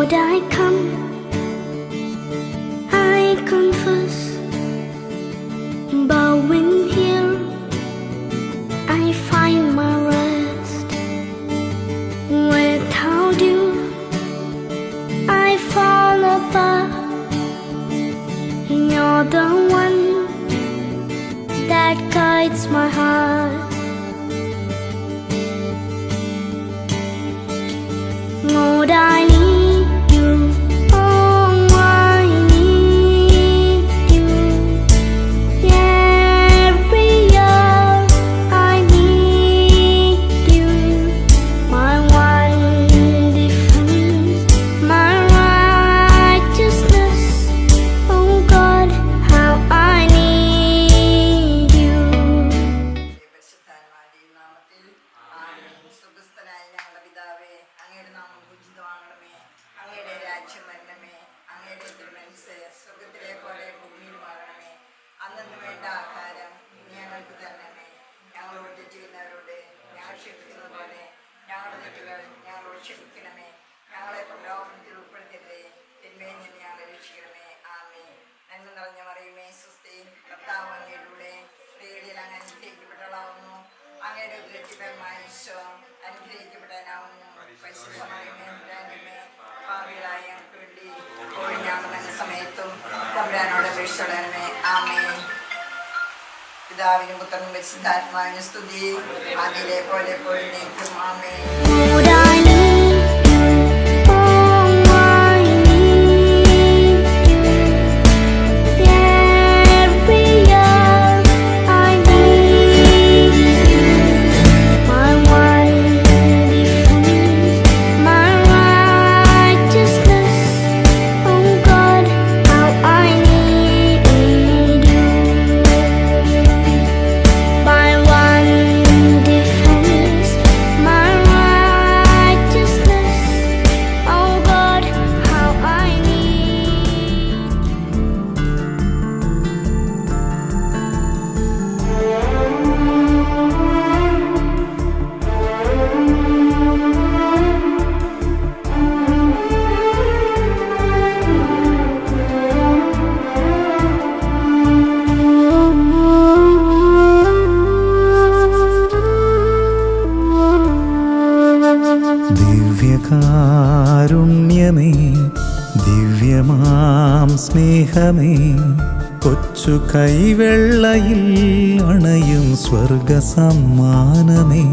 Lord, I come, I confess, bowing here, I find my rest. Without you, I fall apart. You're the one that guides my heart. Lord, I need you. Oh, I need you. Every year I need you. My one defense, my righteousness. Oh God, how I need you. അങ്ങയുടെ രാജ്യം വരണമേ, അങ്ങയുടെ തിരുമനസ്സ് സ്വർഗ്ഗത്തിലെ പോലെ ഭൂമിയിലുമാകണമേ. അന്നു വേണ്ട ആഹാരം ഞങ്ങൾക്ക് തരണമേ. ഞങ്ങളോട് തെറ്റ് ചെയ്യുന്നവരോട് ഞങ്ങൾ ക്ഷമിക്കുന്നത് പോലെ ഞങ്ങളുടെ തെറ്റുകൾ ഞങ്ങളോട് ക്ഷമിക്കണമേ. ഞങ്ങളെ പ്രലോഭനത്തിൽ ഉൾപ്പെടുത്തരുതേ, തിന്മയിൽ നിന്ന് ഞങ്ങളെ രക്ഷിക്കണമേ. ആമേൻ. നന്മ നിറഞ്ഞ മറിയമേ, സ്വസ്തി, കർത്താവ് അങ്ങയുടെ സ്ത്രീകളിൽ അങ്ങ് അനുഗ്രഹിക്കപ്പെട്ടവളാവുന്നു. അങ്ങയുടെ ഉദരത്തിന്മേൽ ഈശോ അനുഗ്രഹിക്കപ്പെടാനാവുന്നു. ഭാവികളായ ഞങ്ങൾക്ക് വേണ്ടി ഇപ്പോഴും ഞങ്ങളുടെ സമയത്തും തമ്പുരാനോട് അപേക്ഷിച്ചോളണമേ. ആമേൻ. പിതാവിനും പുത്രനും പരിശുദ്ധാത്മാവിനും സ്തുതി, ആദിയിലെ പോലെ എപ്പോഴും നീക്കും. ആമേൻ. Lord, I need you. Oh, I need you. Every year I need you. My one defense, my righteousness. Oh God, how I need you. My one defense, my righteousness. Oh God, how I need ദിവ്യകാരുണ്യമേ, ദിവ്യമാം സ്നേഹമേ, കൊച്ചു കൈവെള്ളയിൽ അണയും സ്വർഗ സമ്മാനമേ.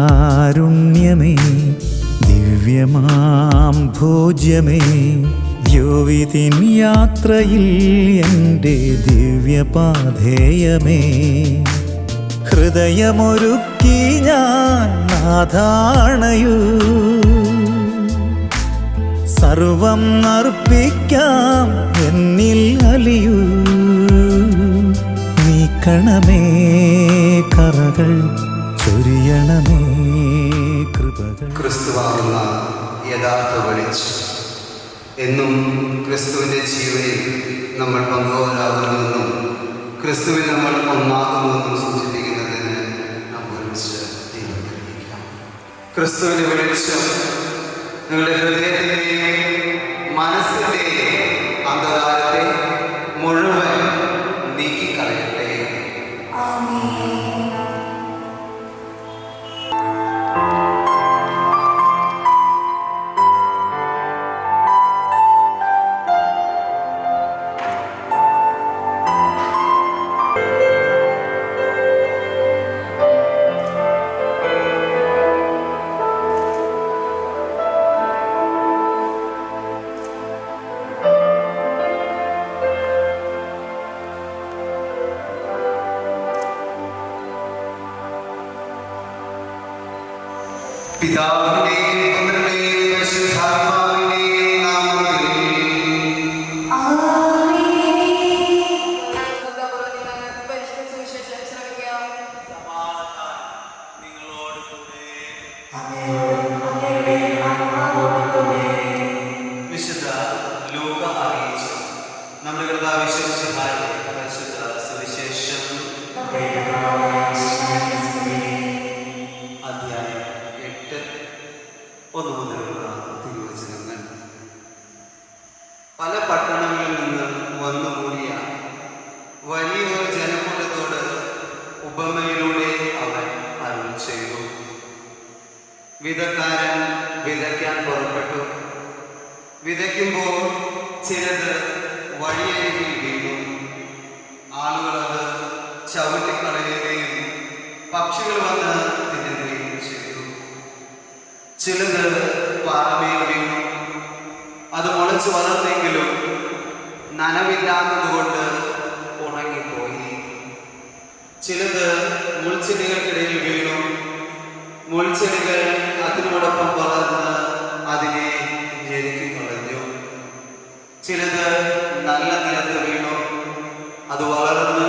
ദിവ്യകാരുണ്യമേ, ദിവ്യമാം ഭോജ്യമേ, ദ്യോവിതിൻ യാത്രയിൽ എൻ്റെ ദിവ്യപാധേയമേ. ഹൃദയമൊരുക്കി ഞാൻ നാഥാണയൂ, സർവം അർപ്പിക്കാം എന്നിൽ അലിയൂ. നീക്കണമേ കറകൾ, ചൊരിയണമേ കൃപകൾ. ക്രിസ്തുവാകുന്ന യഥാർത്ഥ വെളിച്ചം എന്നും ക്രിസ്തുവിൻ്റെ ജീവനിൽ നമ്മൾ പങ്കുവരാകുന്നുവെന്നും ക്രിസ്തുവിൽ നമ്മൾ ഒന്നാകുന്നുവെന്നും സൂചിപ്പിക്കുന്നതിന് നമ്മൾ ഒരുമിച്ച് ദൈവത്തിരിക്കാം. ക്രിസ്തുവിൻ്റെ വെളിച്ചം നിങ്ങളുടെ ഹൃദയത്തിൻ്റെയും മനസ്സിൻ്റെയും അന്ധകാരത്തെ മുഴുവൻ നീക്കിക്കളയട്ടെ. പിതാവിന്റെയും പുത്രന്റെയും പരിശുദ്ധാത്മാവിന്റെയും നാമത്തിൽ വിശുദ്ധ ലൂക്ക അറിയിച്ചു നമ്മുടെ കർത്താവ് പരിശുദ്ധ സുവിശേഷം 1 മുതലുള്ള തിരുവചനങ്ങൾ. പല പട്ടണങ്ങളിൽ നിന്ന് വന്നുകൂടിയ വലിയൊരു ജനക്കൂട്ടത്തോട് ഉപമയിലൂടെ അവൻ അരുൾ ചെയ്തു. വിതക്കാരൻ വിതയ്ക്കാൻ പുറപ്പെട്ടു. വിതയ്ക്കുമ്പോൾ ചിലത് വഴിയരികിൽ വീണു. ആളുകൾ അത് ചവിട്ടിക്കളയുകയും പക്ഷികൾ വന്ന് തിന്നുകയും ചെയ്തു. ചിലത് പാറമേൽ വീണു. അത് മുളച്ചു വളർന്നെങ്കിലും നനവില്ലാത്തതുകൊണ്ട് ഉണങ്ങിപ്പോയി. ചിലത് മുൾച്ചെടികൾക്കിടയിൽ വീണു. മുൾച്ചെടികൾ അതിനോടൊപ്പം വളർന്ന് അതിനെ ഞെരുക്കിക്കളഞ്ഞു. ചിലത് നല്ല നിലത്ത് വീണു. അത് വളർന്ന്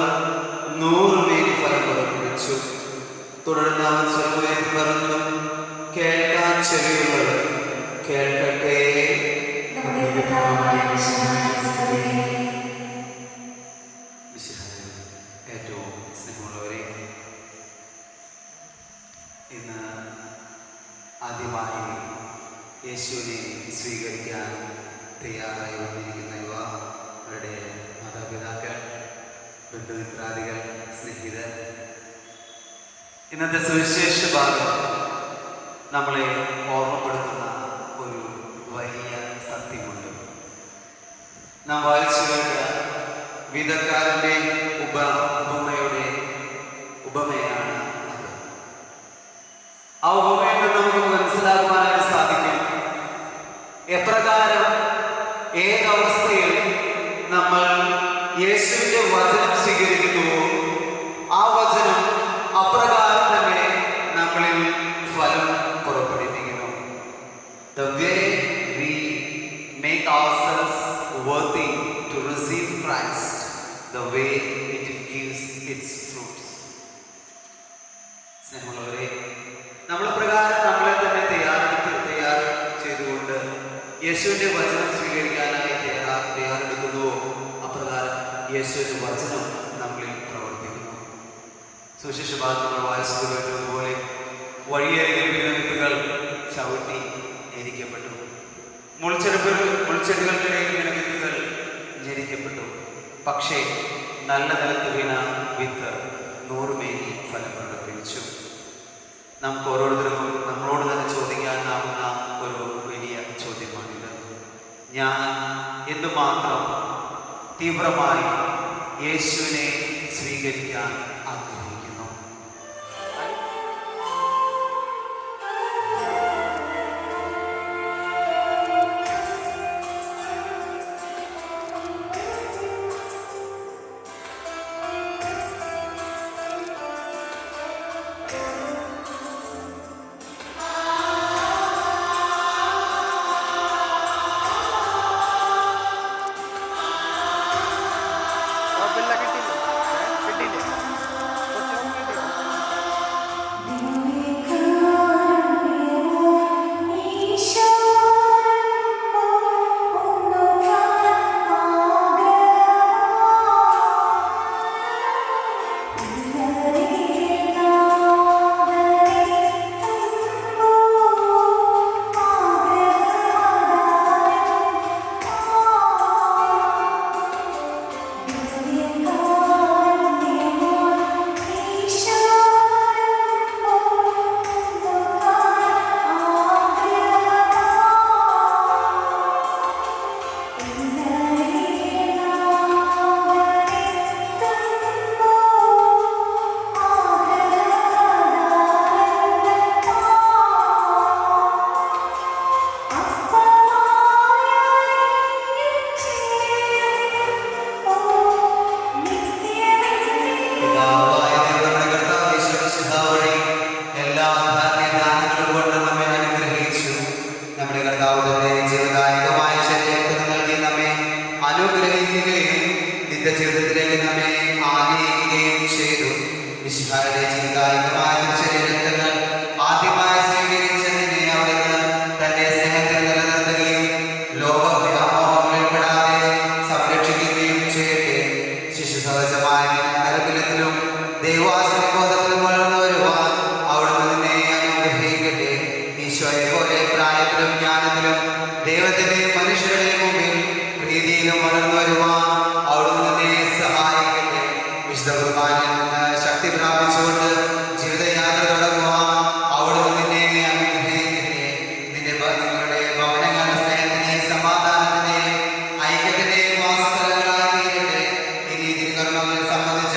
100 മേനി ഫലം പുറപ്പെടുവിച്ചു. തുടർന്ന് അവൻ സ്വരമുയർത്തി പറഞ്ഞു, കേൾക്കാൻ ചെവിയുള്ളത് കേൾക്കട്ടെ. ഏറ്റവും സ്നേഹമുള്ളവരെ, ഇന്ന് ആദ്യമായി യേശുവിനെ സ്വീകരിക്കാൻ തയ്യാറായി വന്നിരിക്കുന്ന യുവാക്കളുടെ മാതാപിതാക്കൾ, ബന്ധുമിത്രാദികൾ, സ്നേഹിതർ, ഇന്നത്തെ സുവിശേഷ ഭാഗം നമ്മളെ ഓർമ്മപ്പെടുത്തുന്ന ഒരു വലിയ സത്യമുണ്ട്. നാം വായിച്ചു കേട്ട വിതക്കാരൻ്റെ ഉപമയുടെ ഉപമയാണ് അത്. ആ ഉപമയിൽ നിന്ന് നമുക്ക് മനസ്സിലാക്കുവാനായിട്ട് സാധിക്കും എപ്രകാരം ഏതവസ്ഥയിൽ നമ്മൾ യേശുവിൻ്റെ വചനം സ്വീകരിക്കുന്നുവോ ആ വചനം അപ്രകാരം തന്നെ നമ്മളിൽ ഫലം പുറപ്പെടുവിക്കുന്നു. The way we make ourselves worthy to receive Christ, the way it gives its fruits. സ്നേഹമുള്ളവരെ, നമ്മൾ പ്രകാരം നമ്മളെ തന്നെ തയ്യാർ ചെയ്തുകൊണ്ട് യേശുവിൻ്റെ വചനം സ്വീകരിക്കാനായി തയ്യാറെടുക്കുന്നുവോ അപ്രകാരം യേശുവിൻ്റെ വചനം നമ്മളിൽ പ്രവർത്തിക്കുന്നു. സുവിശേഷ ഭാഗത്ത് നമ്മൾ വായിച്ചത് കേട്ടതുപോലെ വഴിയരികിൽ വീണ വിത്തുകൾ ചവിട്ടി ഞെരിക്കപ്പെട്ടു. മുൾച്ചെടികൾക്കിടയിൽ വീണ വിത്തുകൾ ഞെരിക്കപ്പെട്ടു. പക്ഷേ നല്ല നിലത്ത് വീണ വിത്ത് 100 മേനി ഫലം പ്രകടിപ്പിച്ചു. നമുക്ക് ഓരോരുത്തർക്കും നമ്മളോട് തന്നെ ചോദിക്കാനാവുന്ന ഒരു വലിയ ചോദ്യമാണിത്. ഞാൻ എന്തുമാത്രം തീവ്രമായി യേശുവിനെ സ്വീകരിക്കാൻ ആഗ്രഹിക്കുന്നു? കിട്ടിയില്ലേ പോലെ പ്രായത്തിലും ജ്ഞാനത്തിലും ദൈവത്തിന്റെയും മനുഷ്യരുടെയും മുമ്പിൽ പ്രീതിയിലും വളർന്നു വരുവാൻ അവിടുന്ന് നിന്നെ സഹായിക്കട്ടെ. വിശുദ്ധ കുർബാനയിൽ നിന്ന് ശക്തി പ്രാപിച്ചുകൊണ്ട് ജീവിതയാത്ര തുടങ്ങുവാൻ അവിടുന്ന് നിന്നെ അനുഗ്രഹിക്കട്ടെ. നിങ്ങളുടെ ഭവനങ്ങൾ സ്നേഹത്തിന്റെയും സമാധാനത്തിന്റെയും ഐക്യത്തിന്റെയും വാസസ്ഥലങ്ങളായി തീരട്ടെ. ഇനി തിരുകർമ്മങ്ങളെ സംബന്ധിച്ച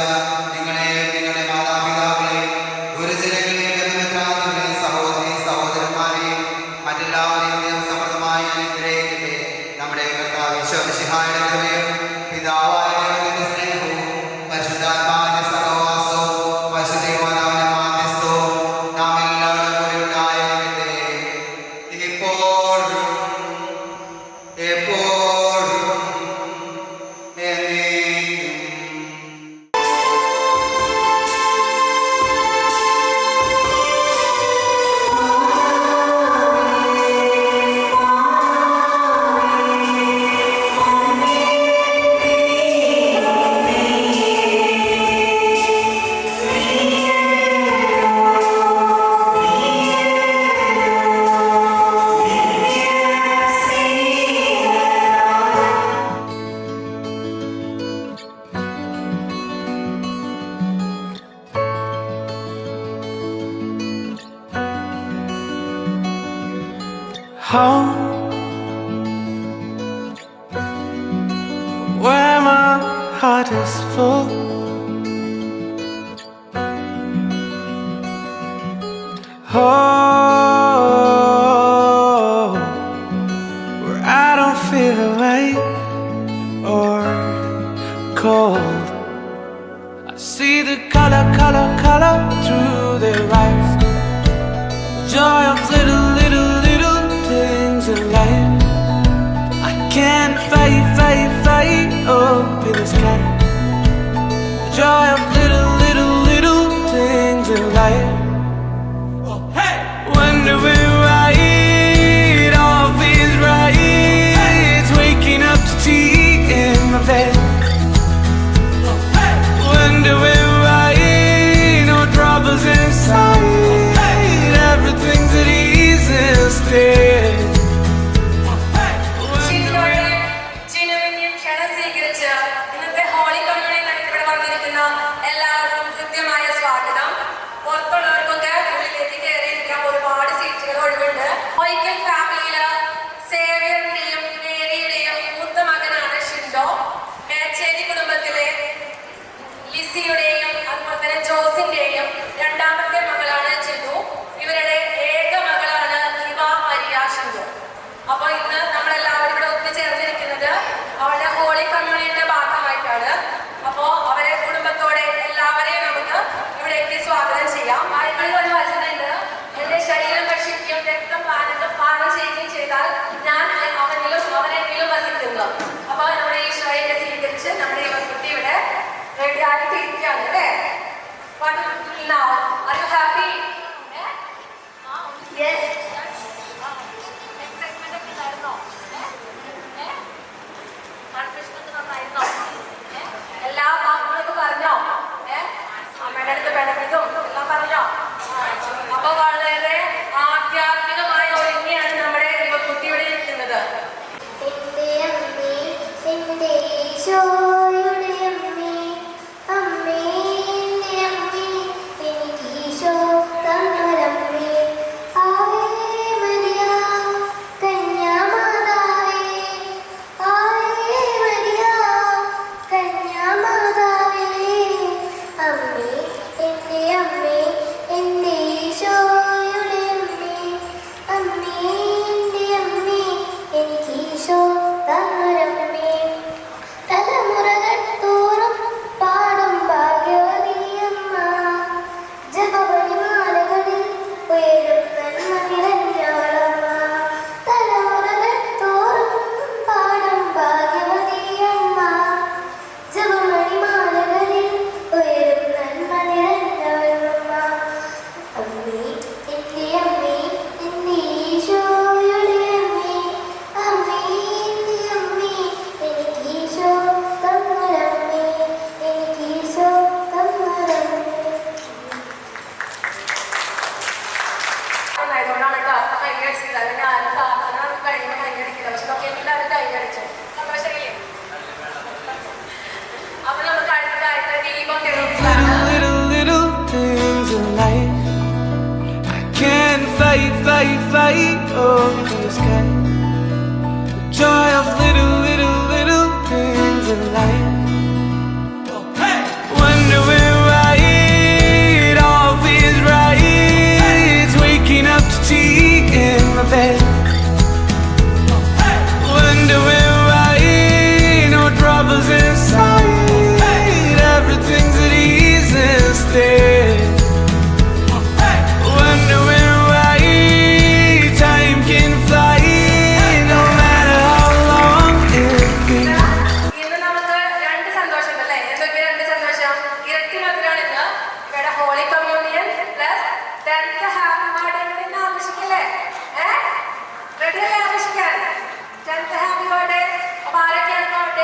നിങ്ങളെയും നിങ്ങളുടെ മാതാപിതാക്കളെയും ഗുരുജനങ്ങളെയും ബന്ധുമിത്രാദികളെയും സഹോദരി സഹോദരന്മാരെയും മറ്റെല്ലാവരെയും ദൈവം സമൃദ്ധമായി അനുഗ്രഹിക്കട്ടെ. നമ്മുടെ കർത്താവ് ഈശോ മിശിഹായുടെ കൃപയും പിതാവായ ദൈവത്തിന്റെ സ്നേഹവും പരിശുദ്ധാത്മാവിന്റെ സഹവാസവും പരിശുദ്ധ മാതാവിന്റെ മാധ്യസ്ഥവും നാം എല്ലാവരും കൂടി ഉണ്ടായിരിക്കട്ടെ. ഇപ്പോഴും എപ്പോഴും എന്നേക്കും. Home, where my heart is full. Oh, where I don't feel away or cold. I see the color through their eyes. The joy of little things in life. I can't fight up in the sky. The joy of little things in life. Hey! Wondering why it all feels right. Waking up to tea in my bed. Hey! Wondering why no troubles inside. Everything's at ease instead. ക്ഷണം സ്വീകരിച്ച് ഇന്നത്തെ holy കമ്മ്യൂണിൽ ഇവിടെ വന്നിരിക്കുന്ന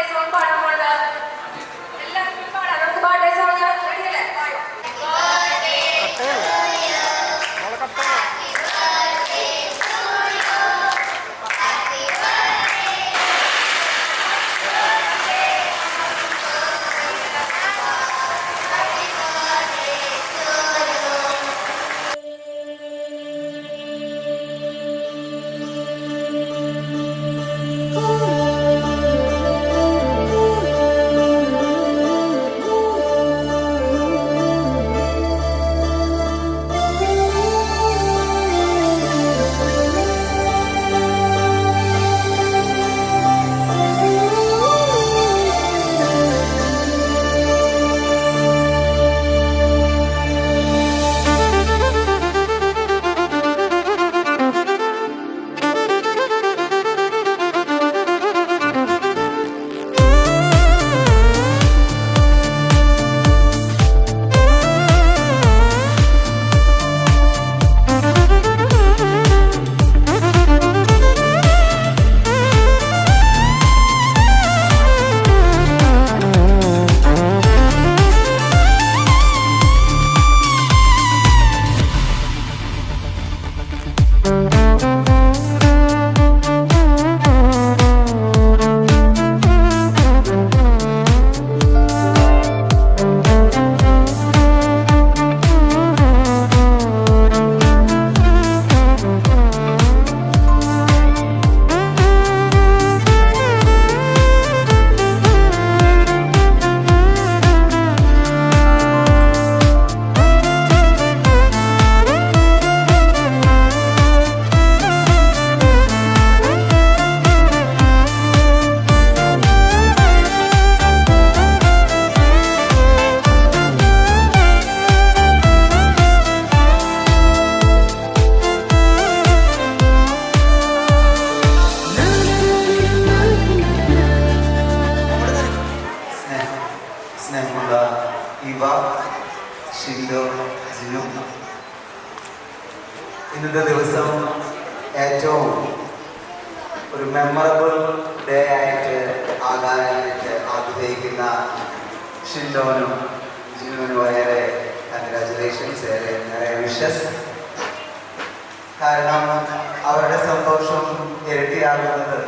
song പാടാൻ പോണത്. എല്ലാവർക്കും പാടാം. നമുക്ക് ബർത്ത്ഡേ സോങ് റെഡിയല്ലേ? സ്നേഹമുള്ള ഇവ, ഷിൻഡോ, ജിനു, ഇന്നത്തെ ദിവസം ഏറ്റവും ഒരു മെമ്മറബിൾ ഡേ ആയിട്ട് ആകാനായിട്ട് ആഗ്രഹിക്കുന്ന ഷിൻഡോനും ജിനുവിനും ഏറെ കൺഗ്രാജുലേഷൻസ്, ഏറെ വിഷസ്. കാരണം അവരുടെ സന്തോഷം ഇരട്ടിയാകുന്നത്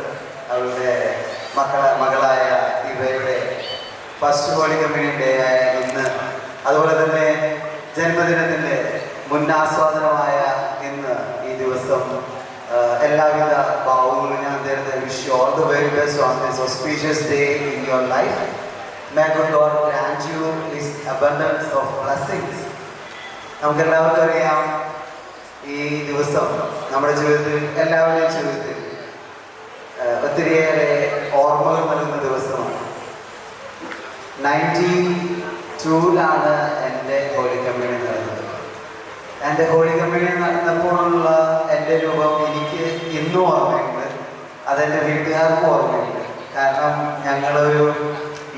അവരുടെ മകളായ ഇവയുടെ ഫസ്റ്റ് ഹോളി കമ്മ്യൂണിയൻ ഡേ ആയ ഇന്ന്, അതുപോലെ തന്നെ ജന്മദിനത്തിൻ്റെ മുന്നാസ്വാദനമായ ഇന്ന് ഈ ദിവസം എല്ലാവിധ ഭാവങ്ങളും ഞാൻ തരുന്ന wish all the very best on this auspicious day in your life. May God grant you his abundance of blessings. നമുക്കെല്ലാവർക്കും അറിയാം, ഈ ദിവസം നമ്മുടെ ജീവിതത്തിൽ, എല്ലാവരുടെയും ജീവിതത്തിൽ ഒത്തിരിയേറെ ഓർമ്മകൾ നൽകുന്ന ദിവസമാണ്. 92-ലാണ് എൻ്റെ ഹോളി കമ്മ്യൂണിയൻ നടന്നത്. എൻ്റെ ഹോളി കമ്മ്യൂണിയൻ നടന്നപ്പോഴുള്ള എൻ്റെ രൂപം എനിക്ക് ഇന്നും ഓർമ്മയുണ്ട്, അതെൻ്റെ വീട്ടുകാർക്കും ഓർമ്മയുണ്ട്. കാരണം ഞങ്ങളൊരു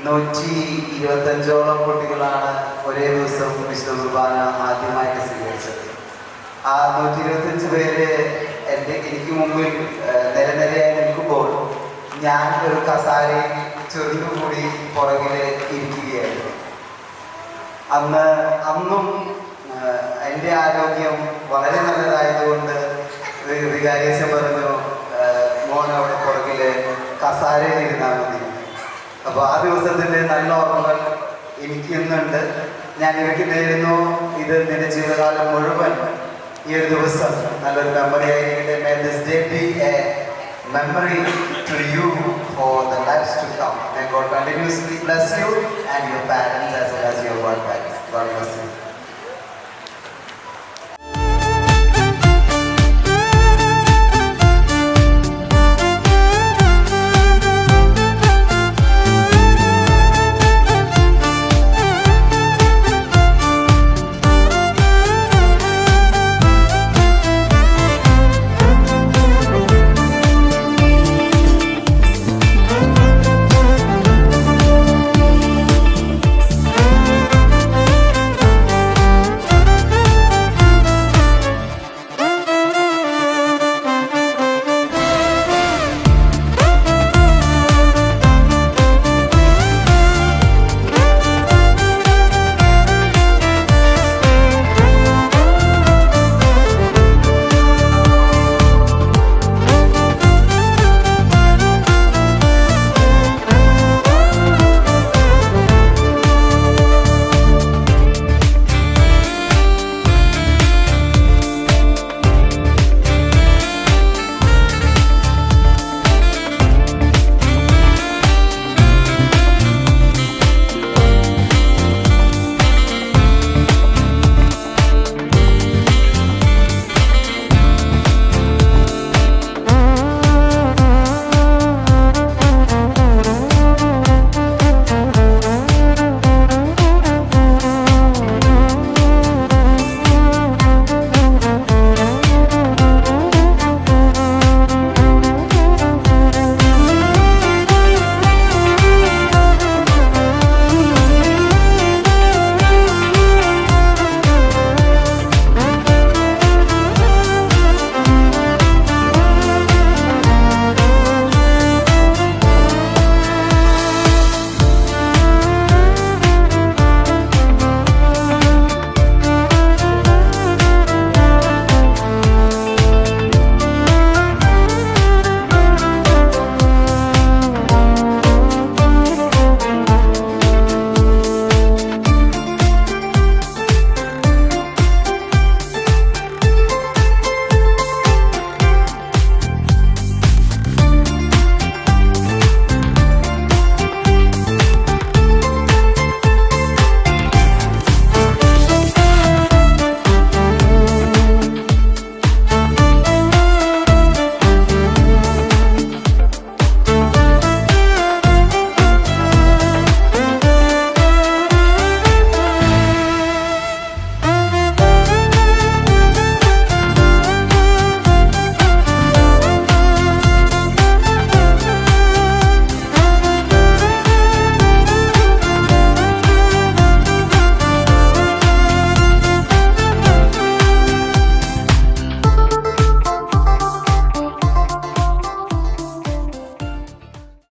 125ഓളം കുട്ടികളാണ് ഒരേ ദിവസം വിശുദ്ധ കുർബാന ആദ്യമായിട്ട് സ്വീകരിച്ചത്. ആ 125 പേര് എനിക്ക് മുമ്പിൽ നിരനിരയായി നിൽക്കുമ്പോൾ ഞാൻ ഒരു കസാരയിൽ ചെറുതുകൂടി പുറകിൽ ഇരിക്കുകയായിരുന്നു. അന്നും എൻ്റെ ആരോഗ്യം വളരെ നല്ലതായതുകൊണ്ട് വികാരിയച്ഛൻ പറഞ്ഞു, മോൻ അവിടെ പുറകിൽ കസാരയിൽ ഇരുന്നാൽ മതി. അപ്പോൾ ആ ദിവസത്തിൻ്റെ നല്ല ഓർമ്മകൾ എനിക്ക് ഇന്നുണ്ട്. ഞാൻ ഇവയ്ക്ക് നേരുന്നു, ഇത് നിന്റെ ജീവിതകാലം മുഴുവൻ ഈ ഒരു ദിവസം നല്ലൊരു മെമ്മറി ആയിരിക്കട്ടെ. May this day be a memory to you for the lives to come. May God continuously bless you and your parents as well as your work. God bless you.